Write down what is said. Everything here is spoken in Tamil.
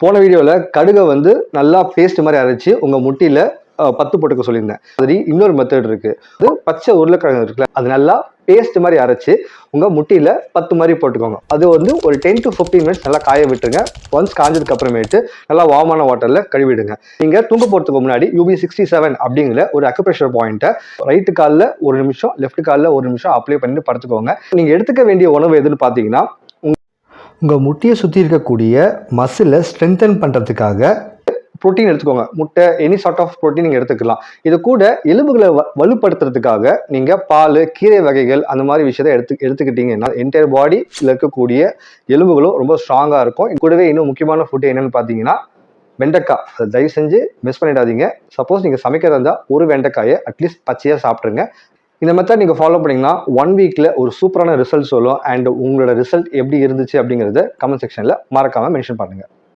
போன வீடியோவில் கடுகை வந்து நல்லா பேஸ்ட் மாதிரி அரைச்சி உங்கள் முட்டியில் 10 போட்டுக்க சொல்லியிருந்தேன். சரி, இன்னொரு மெத்தட் இருக்குது. அது பச்சை உருளைக்கிழங்கு இருக்குல்ல, அது நல்லா பேஸ்ட் மாதிரி அரைச்சி உங்கள் முட்டியில் 10 மாதிரி போட்டுக்கோங்க. அது வந்து ஒரு 10 to 15 மினிட்ஸ் நல்லா காய விட்டுருங்க. ஒன்ஸ் காஞ்சதுக்கு அப்புறமேட்டு நல்லா வார்மான வாட்டரில் கழுவிடுங்க. நீங்கள் தூங்க போகிறதுக்கு முன்னாடி UB67 அப்படிங்கிற ஒரு அக்குப்ரெஷர் பாயிண்ட்டை ரைட்டு காலில் 1 நிமிஷம், லெஃப்ட் காலில் 1 நிமிஷம் அப்ளை பண்ணிட்டு படுத்துக்கோங்க. நீங்கள் எடுத்துக்க வேண்டிய உணவு எதுன்னு பார்த்தீங்கன்னா, உங்கள் முட்டியை சுற்றி இருக்கக்கூடிய மசிலை ஸ்ட்ரென்தன் பண்ணுறதுக்காக ப்ரோட்டீன் எடுத்துக்கோங்க. முட்டை, எனி சார்ட் ஆஃப் ப்ரோட்டீன் நீங்கள் எடுத்துக்கலாம். இது கூட எலும்புகளை வலுப்படுத்துறதுக்காக நீங்கள் பால், கீரை வகைகள் அந்த மாதிரி விஷயத்தை எடுத்துக்கிட்டீங்கன்னா என்டையர் பாடியில் இருக்கக்கூடிய எலும்புகளும் ரொம்ப ஸ்ட்ராங்காக இருக்கும். இது கூடவே இன்னும் முக்கியமான ஃபுட்டு என்னென்னு பார்த்தீங்கன்னா வெண்டைக்காய். அதை தயவு செஞ்சு மிஸ் பண்ணிடாதீங்க. சப்போஸ் நீங்கள் சமைக்கிறதா இருந்தால் ஒரு வெண்டைக்காயை அட்லீஸ்ட் பச்சையாக சாப்பிட்ருங்க. இந்த மெத்தட் நீங்கள் ஃபாலோ பண்ணிங்கன்னா 1 வீக்கில் ஒரு சூப்பரான ரிசல்ட் சொல்லும். அண்ட் உங்களோட ரிசல்ட் எப்படி இருந்துச்சு அப்படிங்கிறத கமெண்ட் செக்ஷனில் மறக்காமல் மென்ஷன் பண்ணுங்கள்.